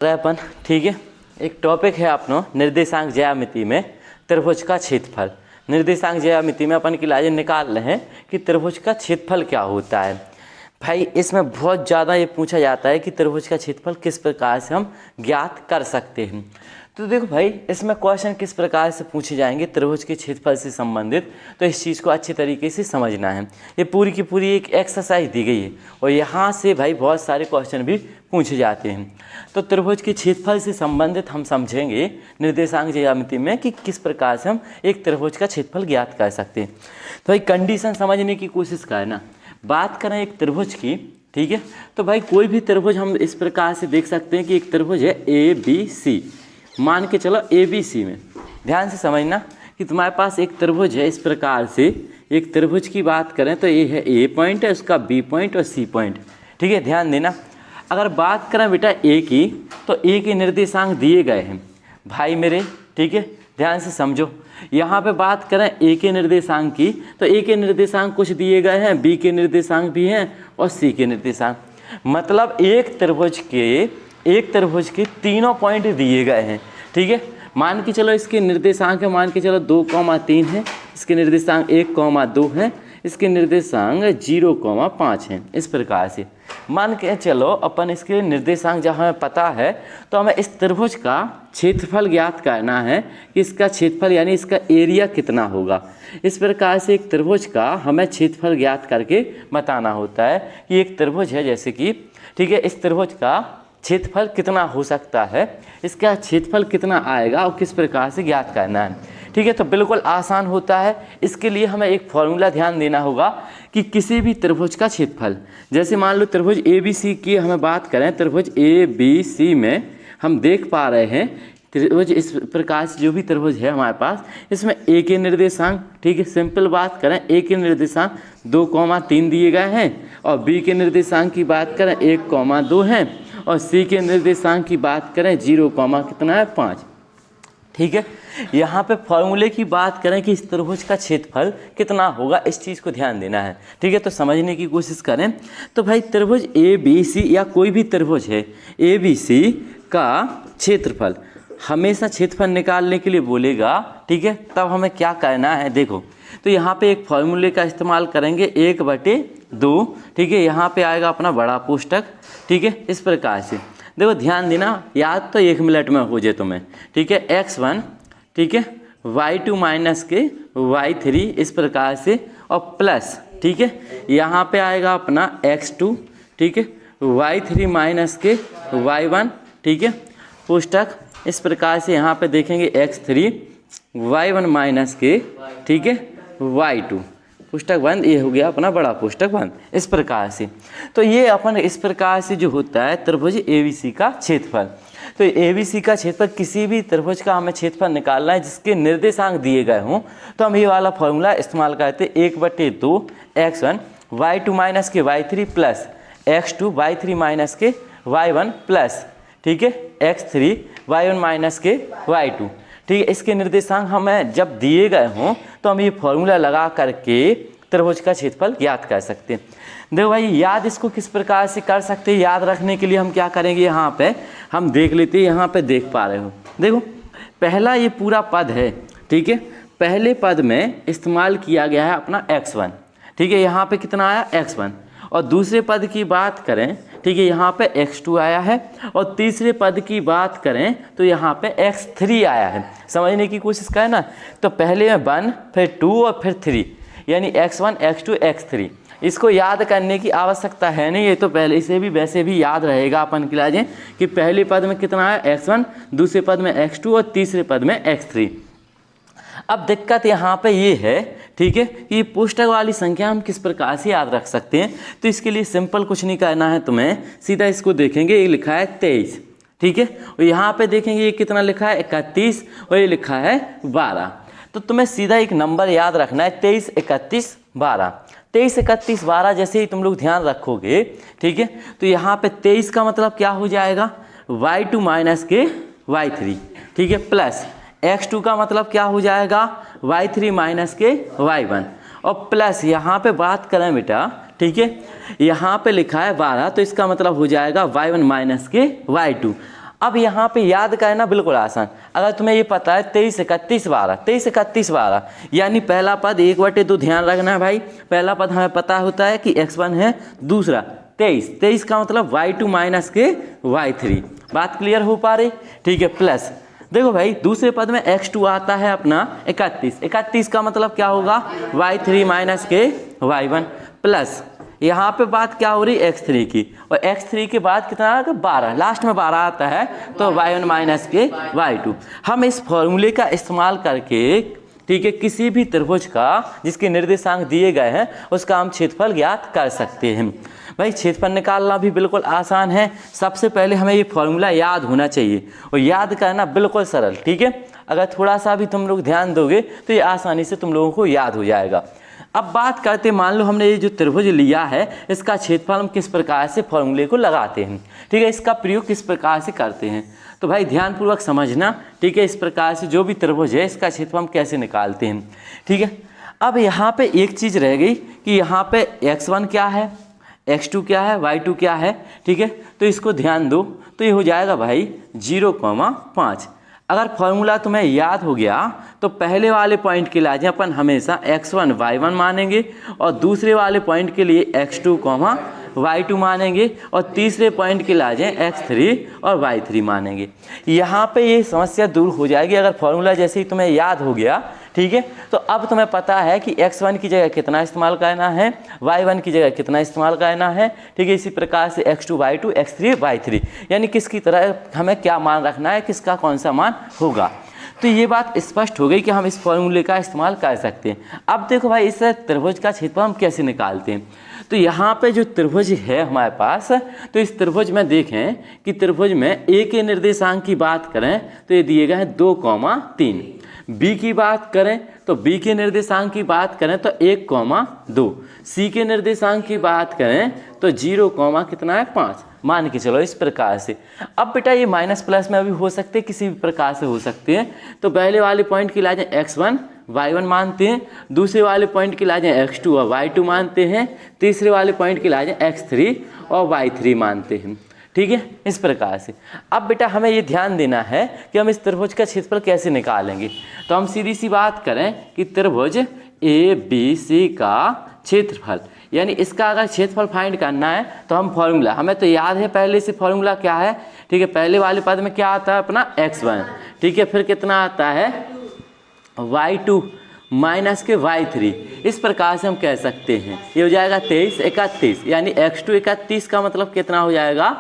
अपन ठीक है। एक टॉपिक है अपनो निर्देशांक ज्यामिति में त्रिभुज का क्षेत्रफल। निर्देशांक ज्यामिति में अपन की लाजे निकाल रहे हैं कि त्रिभुज का क्षेत्रफल क्या होता है। भाई इसमें बहुत ज़्यादा ये पूछा जाता है कि त्रिभुज का क्षेत्रफल किस प्रकार से हम ज्ञात कर सकते हैं। तो देखो भाई इसमें क्वेश्चन किस प्रकार से पूछे जाएंगे त्रिभुज के क्षेत्रफल से संबंधित, तो इस चीज़ को अच्छे तरीके से समझना है। ये पूरी की पूरी एक एक्सरसाइज दी गई है और यहाँ से भाई बहुत सारे क्वेश्चन भी पूछे जाते हैं। तो त्रिभुज के क्षेत्रफल से संबंधित हम समझेंगे निर्देशांक ज्यामिति में कि किस प्रकार से हम एक त्रिभुज का क्षेत्रफल ज्ञात कर सकते हैं। तो भाई कंडीशन समझने की कोशिश करना। बात करें एक त्रिभुज की, ठीक है, तो भाई कोई भी त्रिभुज हम इस प्रकार से देख सकते हैं कि एक त्रिभुज है ए बी सी। मान के चलो ए बी सी में ध्यान से समझना कि तुम्हारे पास एक त्रिभुज है। इस प्रकार से एक त्रिभुज की बात करें तो ये है ए पॉइंट है, उसका बी पॉइंट और सी पॉइंट, ठीक है, ध्यान देना। अगर बात करें बेटा ए की, तो ए के निर्देशांक दिए गए हैं भाई मेरे, ठीक है, ध्यान से समझो। यहाँ पे बात करें ए के निर्देशांक की, तो ए के निर्देशांक कुछ दिए गए हैं, बी के निर्देशांक भी हैं और सी के निर्देशांक। मतलब एक त्रिभुज के तीनों पॉइंट दिए गए हैं, ठीक है। मान के चलो इसके निर्देशांक है, मान के चलो 2,3 है, इसके निर्देशांक 1,2 है, इसके निर्देशांक 0,5 हैं। इस प्रकार से मान के चलो अपन इसके निर्देशांक जहाँ हमें पता है तो हमें इस त्रिभुज का क्षेत्रफल ज्ञात करना है कि इसका क्षेत्रफल यानी इसका एरिया कितना होगा। इस प्रकार से एक त्रिभुज का हमें क्षेत्रफल ज्ञात करके बताना होता है कि एक त्रिभुज है जैसे कि, ठीक है, इस त्रिभुज का क्षेत्रफल कितना हो सकता है, इसका क्षेत्रफल कितना आएगा और किस प्रकार से ज्ञात करना है, ठीक है। तो बिल्कुल आसान होता है। इसके लिए हमें एक फॉर्मूला ध्यान देना होगा कि किसी भी त्रिभुज का क्षेत्रफल, जैसे मान लो त्रिभुज ए बी सी की हमें बात करें, त्रिभुज ए बी सी में हम देख पा रहे हैं त्रिभुज इस प्रकार से जो भी त्रिभुज है हमारे पास, इसमें ए के निर्देशांक, ठीक है, सिंपल बात करें ए के निर्देशांक 2,3 दिए गए हैं और बी के निर्देशांक की बात करें 1,2 हैं और सी के निर्देशांक की बात करें 0,5, ठीक है। यहाँ पे फॉर्मूले की बात करें कि इस त्रिभुज का क्षेत्रफल कितना होगा, इस चीज़ को ध्यान देना है, ठीक है। तो समझने की कोशिश करें तो भाई त्रिभुज ए बी सी या कोई भी त्रिभुज है ए बी सी का क्षेत्रफल हमेशा क्षेत्रफल निकालने के लिए बोलेगा, ठीक है। तब हमें क्या करना है, देखो तो यहाँ पे एक फॉर्मूले का इस्तेमाल करेंगे 1/2, ठीक है। यहाँ पे आएगा अपना बड़ा पुस्तक, ठीक है। इस प्रकार से देखो ध्यान देना, याद तो 1 मिनट में हो जाए तुम्हें, ठीक है। x1, ठीक है, y2 माइनस के y3 इस प्रकार से और प्लस, ठीक है, यहाँ पे आएगा अपना x2, ठीक है, y3 माइनस के y1, ठीक है, पुस्तक इस प्रकार से यहाँ पे देखेंगे x3 y1 माइनस के, ठीक है, y2 पुस्तक बंद, ये हो गया अपना बड़ा पुस्तक बंद। इस प्रकार से तो ये अपन इस प्रकार से जो होता है त्रिभुज एबीसी का क्षेत्रफल। तो एबीसी का क्षेत्रफल किसी भी त्रिभुज का हमें क्षेत्रफल निकालना है जिसके निर्देशांक दिए गए हों, तो हम ये वाला फॉर्मूला इस्तेमाल करते हैं 1/2 x1 y2 माइनस के y3 plus x2 y3 minus के y1 प्लस, ठीक है, x3 y1 माइनस के y2, ठीक है। इसके निर्देशांक हमें जब दिए गए हों तो हम ये फॉर्मूला लगा करके त्रिभुज का क्षेत्रफल ज्ञात कर सकते हैं। देखो भाई याद इसको किस प्रकार से कर सकते हैं, याद रखने के लिए हम क्या करेंगे, यहाँ पे हम देख लेते हैं, यहाँ पे देख पा रहे हो, देखो पहला ये पूरा पद है, ठीक है। पहले पद में इस्तेमाल किया गया है अपना x1, ठीक है, यहाँ पे कितना आया x1। और दूसरे पद की बात करें, ठीक है, यहाँ पे x2 आया है और तीसरे पद की बात करें तो यहाँ पे x3 आया है। समझने की कोशिश करें ना, तो पहले में 1 फिर 2 और फिर 3 यानी x1 x2 x3। इसको याद करने की आवश्यकता है नहीं, ये तो पहले से भी वैसे भी याद रहेगा अपन के लिए कि पहले पद में कितना आया x1, दूसरे पद में x2 और तीसरे पद में x3। अब दिक्कत यहाँ पे ये है, ठीक है, कि पुस्तक वाली संख्या हम किस प्रकार से याद रख सकते हैं। तो इसके लिए सिंपल कुछ नहीं करना है तुम्हें, सीधा इसको देखेंगे, ये लिखा है 23, ठीक है, और यहाँ पे देखेंगे ये कितना लिखा है 31 और ये लिखा है 12। तो तुम्हें सीधा एक नंबर याद रखना है 23, 31, 12। 23, 31, 12 जैसे ही तुम लोग ध्यान रखोगे, ठीक है, तो यहाँ पे 23 का मतलब क्या हो जाएगा, y2 माइनस के y3, ठीक है, प्लस x2 का मतलब क्या हो जाएगा, y3 माइनस के y1 और प्लस यहाँ पे बात करें बेटा, ठीक है, यहाँ पे लिखा है 12 तो इसका मतलब हो जाएगा y1 माइनस के y2। अब यहाँ पे याद करना बिल्कुल आसान। अगर तुम्हें ये पता है 23 31 12, 23 31 12, यानी पहला पद 1/2 ध्यान रखना है भाई। पहला पद हमें पता होता है कि x1 है, दूसरा 23, 23 का मतलब y2 माइनस के y3। बात क्लियर हो पा रही? ठीक है। प्लस देखो भाई दूसरे पद में x2 आता है अपना 31, 31 का मतलब क्या होगा y3 माइनस के y1। प्लस यहाँ पे बात क्या हो रही x3 की, और x3 के बाद कितना आएगा 12, लास्ट में 12 आता है तो y1 माइनस के y2। हम इस फॉर्मूले का इस्तेमाल करके, ठीक है, किसी भी त्रिभुज का जिसके निर्देशांक दिए गए हैं उसका हम क्षेत्रफल ज्ञात कर सकते हैं। भाई क्षेत्रफल निकालना भी बिल्कुल आसान है। सबसे पहले हमें ये फॉर्मूला याद होना चाहिए और याद करना बिल्कुल सरल, ठीक है। अगर थोड़ा सा भी तुम लोग ध्यान दोगे तो ये आसानी से तुम लोगों को याद हो जाएगा। अब बात करते, मान लो हमने ये जो त्रिभुज लिया है इसका क्षेत्रफल हम किस प्रकार से फॉर्मूले को लगाते हैं, ठीक है, इसका प्रयोग किस प्रकार से करते हैं। तो भाई ध्यानपूर्वक समझना, ठीक है। इस प्रकार से जो भी त्रिभुज है इसका क्षेत्रफल हम कैसे निकालते हैं, ठीक है। अब यहाँ पे एक चीज़ रह गई कि यहाँ पे x1 क्या है, x2 क्या है, y2 क्या है, ठीक है। तो इसको ध्यान दो, तो ये हो जाएगा भाई 0,5। अगर फॉर्मूला तुम्हें याद हो गया तो पहले वाले पॉइंट के लिए अपन हमेशा x1 y1 मानेंगे और दूसरे वाले पॉइंट के लिए x2 y2 मानेंगे और तीसरे पॉइंट के लिए x3 और y3 मानेंगे। यहाँ पे ये समस्या दूर हो जाएगी अगर फॉर्मूला जैसे ही तुम्हें याद हो गया, ठीक है। तो अब तुम्हें पता है कि x1 की जगह कितना इस्तेमाल करना है, y1 की जगह कितना इस्तेमाल करना है, ठीक है। इसी प्रकार से x2 y2 x3 y3, यानी किसकी तरह हमें क्या मान रखना है, किसका कौन सा मान होगा। तो ये बात स्पष्ट हो गई कि हम इस फॉर्मूले का इस्तेमाल कर सकते हैं। अब देखो भाई इस त्रिभुज का क्षेत्रफल हम कैसे निकालते हैं। तो यहाँ पे जो त्रिभुज है हमारे पास, तो इस त्रिभुज में देखें कि त्रिभुज में a के निर्देशांक की बात करें तो ये दिए गए हैं 2,3। b की बात करें तो b के निर्देशांक की बात करें तो 1,2। c के निर्देशांक की बात करें तो 0, कितना है 5, मान के चलो इस प्रकार से। अब बेटा ये माइनस प्लस में भी हो सकते हैं, किसी भी प्रकार से हो सकते हैं। तो पहले वाले पॉइंट की लाजे x1 y1 मानते हैं, दूसरे वाले पॉइंट की लाजे x2 और y2 मानते हैं, तीसरे वाले पॉइंट की लाजे x3 और y3 मानते हैं, ठीक है, इस प्रकार से। अब बेटा हमें ये ध्यान देना है कि हम इस त्रिभुज का क्षेत्रफल कैसे निकालेंगे। तो हम सीधी सी बात करें कि त्रिभुज ABC का क्षेत्रफल, यानी इसका अगर क्षेत्रफल फाइंड करना है तो हम फॉर्मूला, हमें तो याद है पहले से फॉर्मूला क्या है, ठीक है। पहले वाले पद में क्या आता है अपना x1, ठीक है, फिर कितना आता है y2 माइनस के y3। इस प्रकार से हम कह सकते हैं ये हो जाएगा 23 31, यानी x2 31 का मतलब कितना हो जाएगा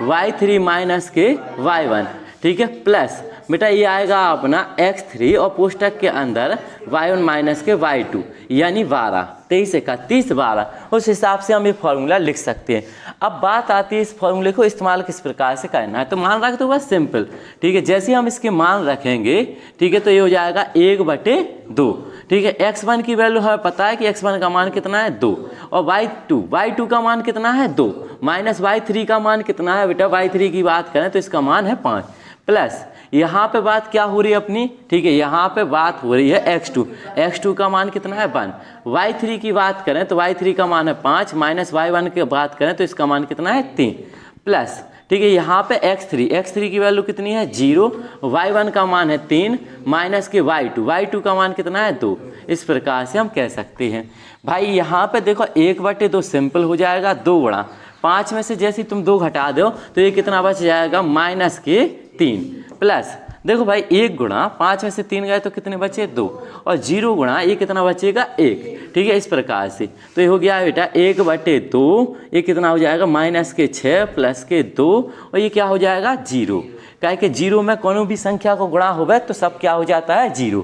y3 माइनस के y1, ठीक है। प्लस बेटा ये आएगा अपना x3 और कोष्टक के अंदर y1 माइनस के y2, यानी 12, 23 31 12। उस हिसाब से हम ये फॉर्मूला लिख सकते हैं। अब बात आती है इस फॉर्मूले को इस्तेमाल किस प्रकार से करना है। तो मान रख दो बस सिंपल, ठीक है। जैसे ही हम इसके मान रखेंगे, ठीक है, तो ये हो जाएगा 1/2, ठीक है। x1 की वैल्यू हमें पता है कि x1 का मान कितना है 2, और y2 का मान कितना है 2, माइनस y3 का मान कितना है बेटा, y3 की बात करें तो इसका मान है 5। प्लस यहाँ पे बात क्या हो रही है अपनी, ठीक है, यहाँ पे बात हो रही है x2 का मान कितना है 1, y3 की बात करें तो y3 का मान है 5, माइनस y1 की बात करें तो इसका मान कितना है 3। प्लस ठीक है, यहाँ पे x3 की वैल्यू कितनी है 0, y1 का मान है 3, माइनस के y2 का मान कितना है 2। इस प्रकार से हम कह सकते हैं। भाई यहाँ पे देखो 1/2 सिंपल हो जाएगा, 2 गुणा 5 में से जैसे ही तुम 2 घटा दो तो ये कितना बच जाएगा माइनस के 3। प्लस देखो भाई 1 गुणा 5 में से 3 गए तो कितने बचे 2, और 0 गुणा ये कितना बचेगा 1, ठीक है। इस प्रकार से तो ये हो गया बेटा 1/2, ये कितना हो जाएगा माइनस के 6 प्लस के 2, और ये क्या हो जाएगा 0। क्या कि 0 में कोनो भी संख्या को गुणा होगा तो सब क्या हो जाता है 0।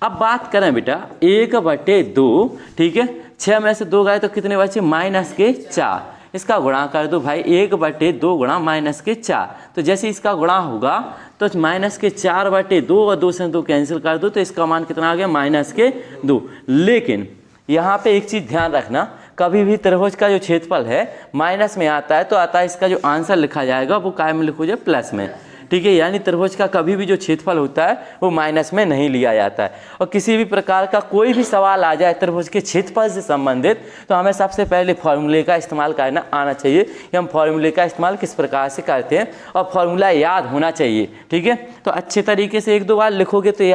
अब बात करें बेटा 1/2, ठीक है, 6 में से 2 गए तो कितने बचे माइनस के 4, इसका गुणा कर दो भाई 1/2 गुणा माइनस के 4। तो जैसे इसका गुणा होगा तो माइनस के 4/2 और 2 से 2 कैंसिल कर दो तो इसका मान कितना आ गया माइनस के 2। लेकिन यहाँ पे एक चीज़ ध्यान रखना, कभी भी त्रिभुज का जो क्षेत्रफल है माइनस में आता है तो आता है इसका जो आंसर लिखा जाएगा वो काय में लिखो जाए प्लस में, ठीक है, यानी त्रिभुज का कभी भी जो क्षेत्रफल होता है वो माइनस में नहीं लिया जाता है। और किसी भी प्रकार का कोई भी सवाल आ जाए त्रिभुज के क्षेत्रफल से संबंधित, तो हमें सबसे पहले फॉर्मूले का इस्तेमाल करना आना चाहिए कि हम फॉर्मूले का इस्तेमाल किस प्रकार से करते हैं, और फॉर्मूला याद होना चाहिए। ठीक है, तो अच्छे तरीके से 1-2 बार लिखोगे तो ये